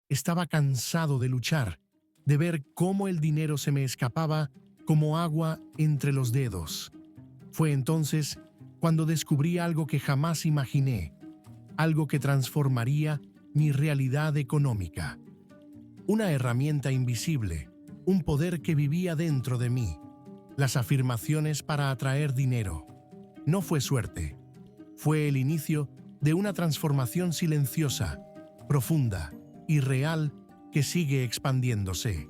estaba cansado de luchar, de ver cómo el dinero se me escapaba como agua entre los dedos. Fue entonces cuando descubrí algo que jamás imaginé, algo que transformaría mi realidad económica. Una herramienta invisible, un poder que vivía dentro de mí, las afirmaciones para atraer dinero. No fue suerte, fue el inicio de una transformación silenciosa, profunda y real que sigue expandiéndose.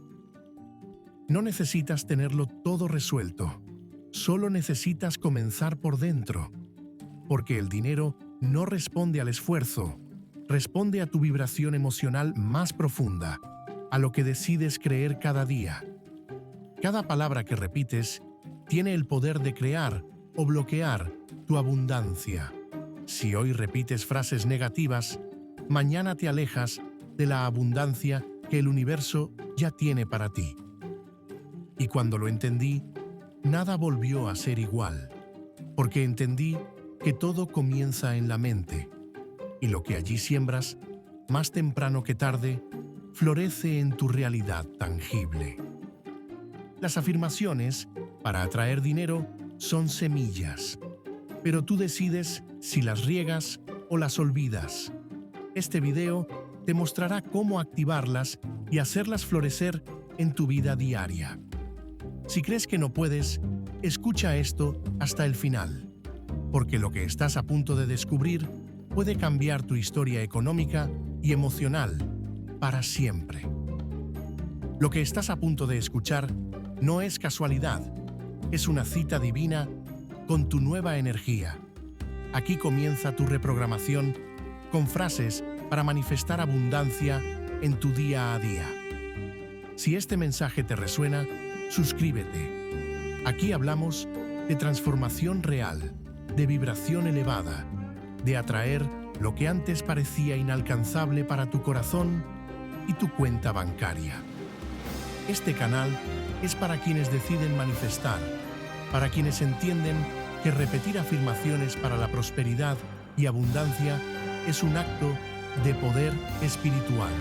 No necesitas tenerlo todo resuelto, solo necesitas comenzar por dentro, porque el dinero no responde al esfuerzo, responde a tu vibración emocional más profunda, a lo que decides creer cada día. Cada palabra que repites tiene el poder de crear o bloquear tu abundancia. Si hoy repites frases negativas, mañana te alejas de la abundancia que el universo ya tiene para ti. Y cuando lo entendí, nada volvió a ser igual, porque entendí que todo comienza en la mente, y lo que allí siembras, más temprano que tarde, florece en tu realidad tangible. Las afirmaciones para atraer dinero son semillas, pero tú decides si las riegas o las olvidas. Este video te mostrará cómo activarlas y hacerlas florecer en tu vida diaria. Si crees que no puedes, escucha esto hasta el final, porque lo que estás a punto de descubrir puede cambiar tu historia económica y emocional para siempre. Lo que estás a punto de escuchar no es casualidad, es una cita divina con tu nueva energía. Aquí comienza tu reprogramación con frases para manifestar abundancia en tu día a día. Si este mensaje te resuena, suscríbete. Aquí hablamos de transformación real, de vibración elevada, de atraer lo que antes parecía inalcanzable para tu corazón y tu cuenta bancaria. Este canal es para quienes deciden manifestar, para quienes entienden que repetir afirmaciones para la prosperidad y abundancia es un acto de poder espiritual.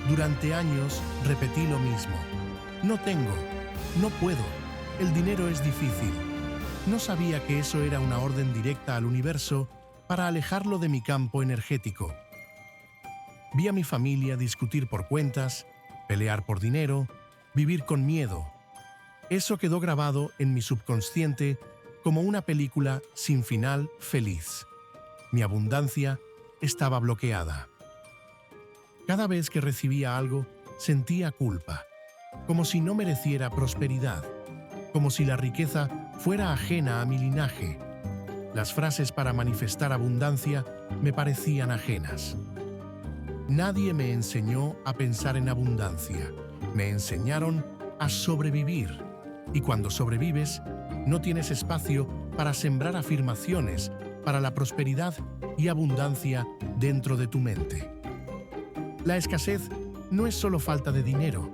Durante años repetí lo mismo. No tengo, no puedo, el dinero es difícil. No sabía que eso era una orden directa al universo para alejarlo de mi campo energético. Vi a mi familia discutir por cuentas, pelear por dinero, vivir con miedo. Eso quedó grabado en mi subconsciente como una película sin final feliz. Mi abundancia estaba bloqueada. Cada vez que recibía algo, sentía culpa, como si no mereciera prosperidad, como si la riqueza fuera ajena a mi linaje. Las frases para manifestar abundancia me parecían ajenas. Nadie me enseñó a pensar en abundancia. Me enseñaron a sobrevivir. Y cuando sobrevives, no tienes espacio para sembrar afirmaciones para la prosperidad y abundancia dentro de tu mente. La escasez no es solo falta de dinero,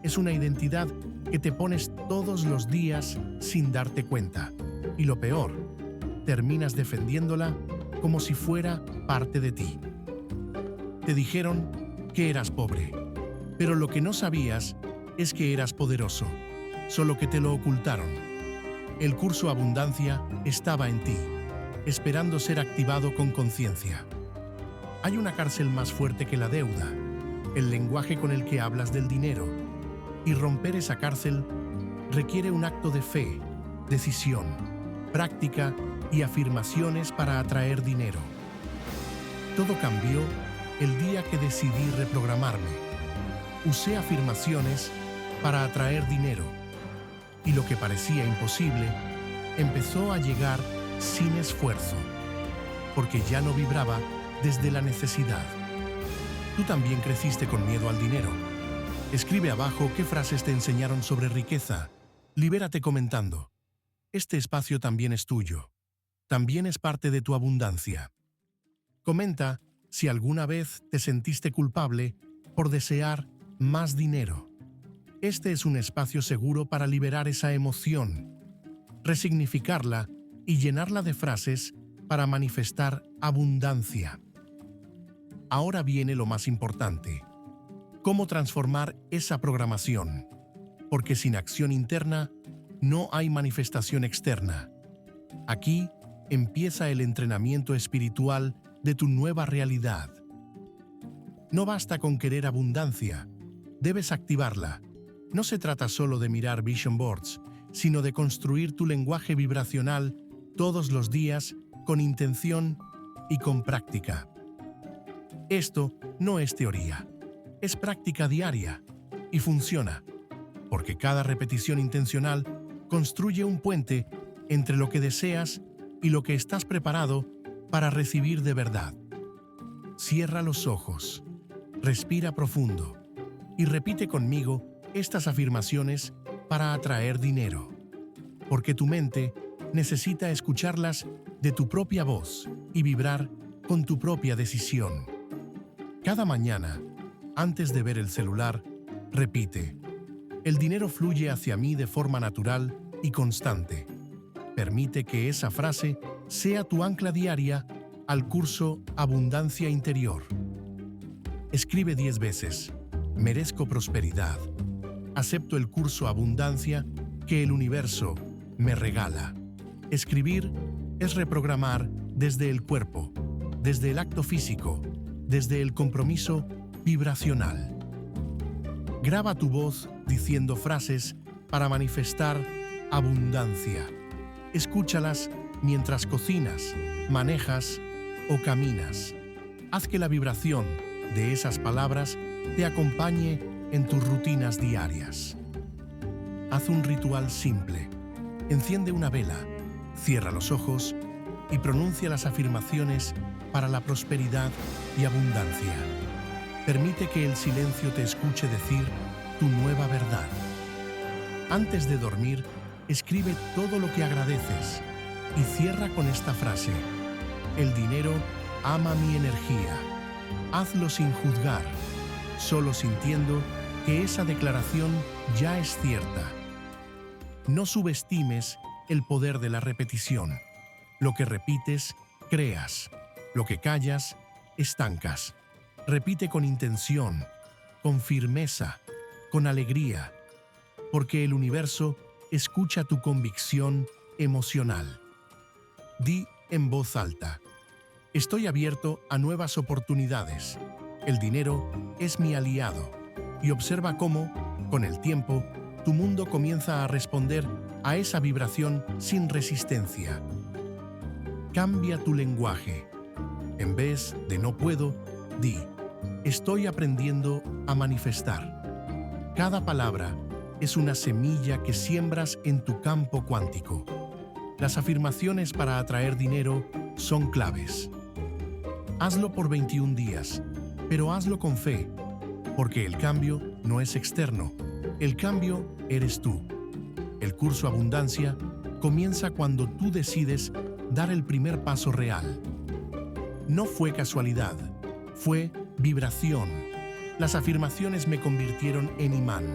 es una identidad que te pones todos los días sin darte cuenta. Y lo peor, terminas defendiéndola como si fuera parte de ti. Te dijeron que eras pobre, pero lo que no sabías es que eras poderoso, solo que te lo ocultaron. El curso Abundancia estaba en ti, esperando ser activado con conciencia. Hay una cárcel más fuerte que la deuda, el lenguaje con el que hablas del dinero, y romper esa cárcel requiere un acto de fe, decisión, práctica y afirmaciones para atraer dinero. Todo cambió el día que decidí reprogramarme. Usé afirmaciones para atraer dinero, y lo que parecía imposible empezó a llegar sin esfuerzo, porque ya no vibraba desde la necesidad. Tú también creciste con miedo al dinero. Escribe abajo qué frases te enseñaron sobre riqueza. Libérate comentando. Este espacio también es tuyo. También es parte de tu abundancia. Comenta si alguna vez te sentiste culpable por desear más dinero. Este es un espacio seguro para liberar esa emoción, resignificarla y llenarla de frases para manifestar abundancia. Ahora viene lo más importante. ¿Cómo transformar esa programación? Porque sin acción interna, no hay manifestación externa. Aquí empieza el entrenamiento espiritual de tu nueva realidad. No basta con querer abundancia, debes activarla. No se trata solo de mirar vision boards, sino de construir tu lenguaje vibracional todos los días con intención y con práctica. Esto no es teoría, es práctica diaria y funciona, porque cada repetición intencional construye un puente entre lo que deseas y lo que estás preparado para recibir de verdad. Cierra los ojos, respira profundo y repite conmigo estas afirmaciones para atraer dinero, porque tu mente necesita escucharlas de tu propia voz y vibrar con tu propia decisión. Cada mañana, antes de ver el celular, repite: el dinero fluye hacia mí de forma natural y constante. Permite que esa frase sea tu ancla diaria al curso Abundancia Interior. Escribe 10 veces: merezco prosperidad. Acepto el curso Abundancia que el universo me regala. Escribir es reprogramar desde el cuerpo, desde el acto físico, desde el compromiso vibracional. Graba tu voz diciendo frases para manifestar abundancia. Escúchalas mientras cocinas, manejas o caminas. Haz que la vibración de esas palabras te acompañe en tus rutinas diarias. Haz un ritual simple. Enciende una vela, cierra los ojos y pronuncia las afirmaciones para la prosperidad y abundancia. Permite que el silencio te escuche decir tu nueva verdad. Antes de dormir, escribe todo lo que agradeces y cierra con esta frase: el dinero ama mi energía. Hazlo sin juzgar, solo sintiendo que esa declaración ya es cierta. No subestimes el poder de la repetición. Lo que repites, creas. Lo que callas, estancas. Repite con intención, con firmeza, con alegría, porque el universo escucha tu convicción emocional. Di en voz alta: estoy abierto a nuevas oportunidades. El dinero es mi aliado. Y observa cómo, con el tiempo, tu mundo comienza a responder a esa vibración sin resistencia. Cambia tu lenguaje. En vez de no puedo, di: estoy aprendiendo a manifestar. Cada palabra es una semilla que siembras en tu campo cuántico. Las afirmaciones para atraer dinero son claves. Hazlo por 21 días, pero hazlo con fe, porque el cambio no es externo, el cambio eres tú. El curso Abundancia comienza cuando tú decides dar el primer paso real. No fue casualidad, fue vibración. Las afirmaciones me convirtieron en imán.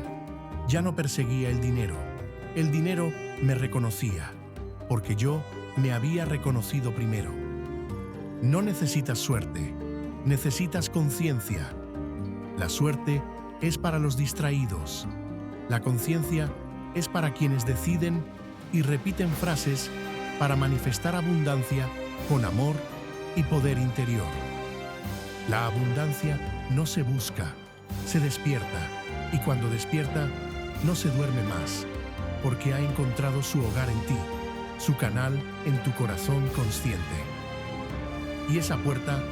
Ya no perseguía el dinero me reconocía, porque yo me había reconocido primero. No necesitas suerte, necesitas conciencia. La suerte es para los distraídos. La conciencia es para quienes deciden y repiten frases para manifestar abundancia con amor y poder interior. La abundancia no se busca, se despierta, y cuando despierta, no se duerme más, porque ha encontrado su hogar en ti, su canal en tu corazón consciente. Y esa puerta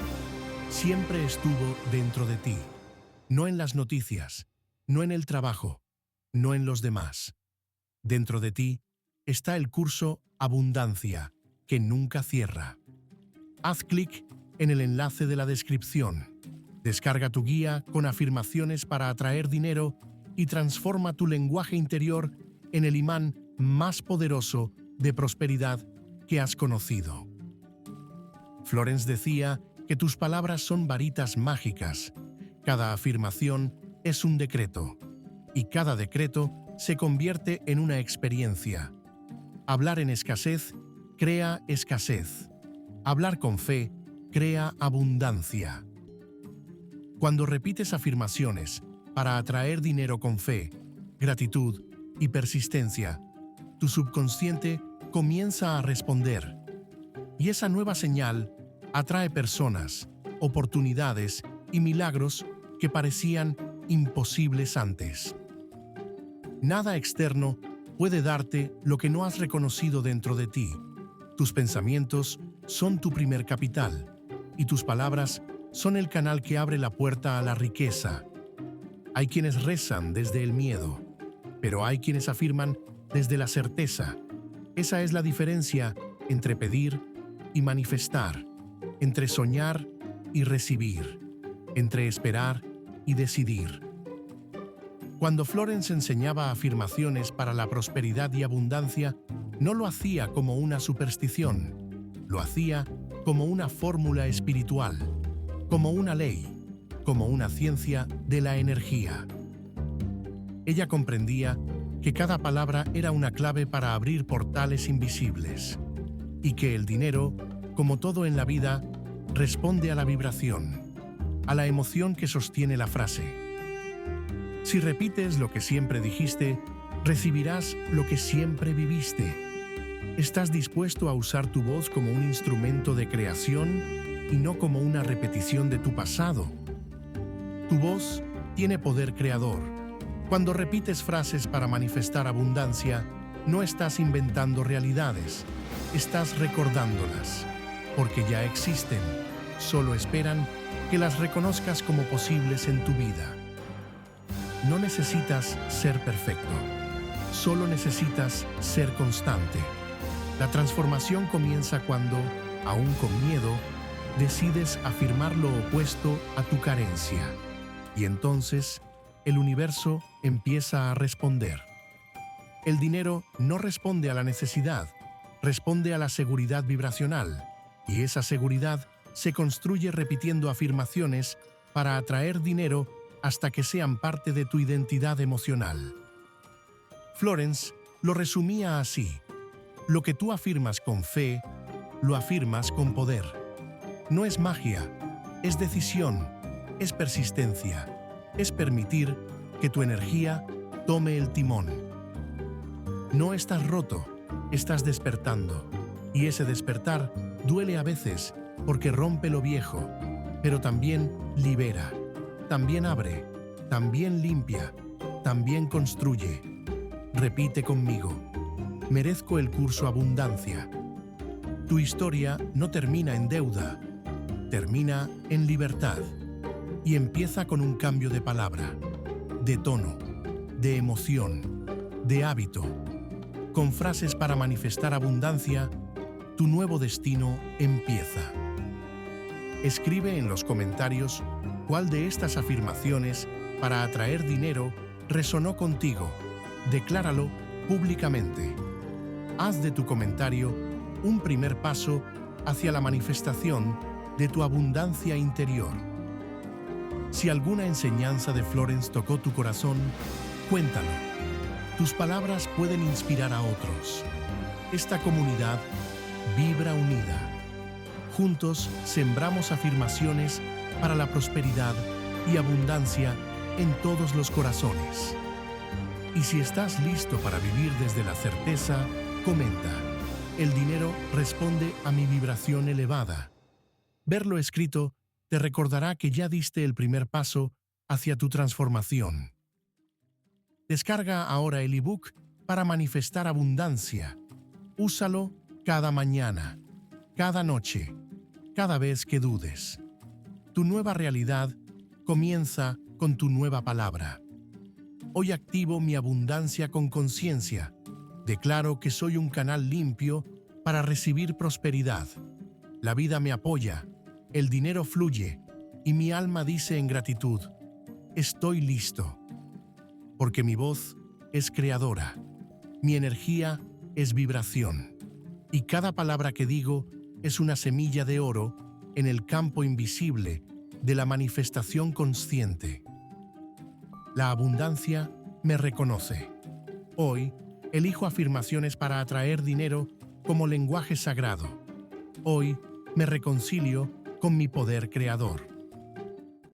siempre estuvo dentro de ti, no en las noticias, no en el trabajo, no en los demás. Dentro de ti está el curso Abundancia, que nunca cierra. Haz clic en el enlace de la descripción. Descarga tu guía con afirmaciones para atraer dinero y transforma tu lenguaje interior en el imán más poderoso de prosperidad que has conocido. Florence decía que tus palabras son varitas mágicas. Cada afirmación es un decreto, y cada decreto se convierte en una experiencia. Hablar en escasez crea escasez. Hablar con fe crea abundancia. Cuando repites afirmaciones para atraer dinero con fe, gratitud y persistencia, tu subconsciente comienza a responder. Y esa nueva señal atrae personas, oportunidades y milagros que parecían imposibles antes. Nada externo puede darte lo que no has reconocido dentro de ti. Tus pensamientos son tu primer capital y tus palabras son el canal que abre la puerta a la riqueza. Hay quienes rezan desde el miedo, pero hay quienes afirman desde la certeza. Esa es la diferencia entre pedir y manifestar, entre soñar y recibir, entre esperar y decidir. Cuando Florence enseñaba afirmaciones para la prosperidad y abundancia, no lo hacía como una superstición, lo hacía como una fórmula espiritual, como una ley, como una ciencia de la energía. Ella comprendía que cada palabra era una clave para abrir portales invisibles, y que el dinero, como todo en la vida, responde a la vibración, a la emoción que sostiene la frase. Si repites lo que siempre dijiste, recibirás lo que siempre viviste. ¿Estás dispuesto a usar tu voz como un instrumento de creación y no como una repetición de tu pasado? Tu voz tiene poder creador. Cuando repites frases para manifestar abundancia, no estás inventando realidades, estás recordándolas, porque ya existen, solo esperan que las reconozcas como posibles en tu vida. No necesitas ser perfecto, solo necesitas ser constante. La transformación comienza cuando, aún con miedo, decides afirmar lo opuesto a tu carencia. Y entonces, el universo empieza a responder. El dinero no responde a la necesidad, responde a la seguridad vibracional, y esa seguridad se construye repitiendo afirmaciones para atraer dinero hasta que sean parte de tu identidad emocional. Florence lo resumía así: lo que tú afirmas con fe, lo afirmas con poder. No es magia, es decisión, es persistencia, es permitir que tu energía tome el timón. No estás roto, estás despertando, y ese despertar duele a veces porque rompe lo viejo, pero también libera, también abre, también limpia, también construye. Repite conmigo: merezco el curso abundancia. Tu historia no termina en deuda, termina en libertad y empieza con un cambio de palabra, de tono, de emoción, de hábito. Con frases para manifestar abundancia, tu nuevo destino empieza. Escribe en los comentarios cuál de estas afirmaciones para atraer dinero resonó contigo. Decláralo públicamente. Haz de tu comentario un primer paso hacia la manifestación de tu abundancia interior. Si alguna enseñanza de Florence tocó tu corazón, cuéntalo. Tus palabras pueden inspirar a otros. Esta comunidad vibra unida. Juntos sembramos afirmaciones para la prosperidad y abundancia en todos los corazones. Y si estás listo para vivir desde la certeza, comenta: el dinero responde a mi vibración elevada. Verlo escrito te recordará que ya diste el primer paso hacia tu transformación. Descarga ahora el ebook para manifestar abundancia. Úsalo cada mañana, cada noche, cada vez que dudes. Tu nueva realidad comienza con tu nueva palabra. Hoy activo mi abundancia con conciencia. Declaro que soy un canal limpio para recibir prosperidad. La vida me apoya, el dinero fluye y mi alma dice en gratitud: estoy listo. Porque mi voz es creadora, mi energía es vibración, y cada palabra que digo es una semilla de oro en el campo invisible de la manifestación consciente. La abundancia me reconoce. Hoy elijo afirmaciones para atraer dinero como lenguaje sagrado. Hoy me reconcilio con mi poder creador.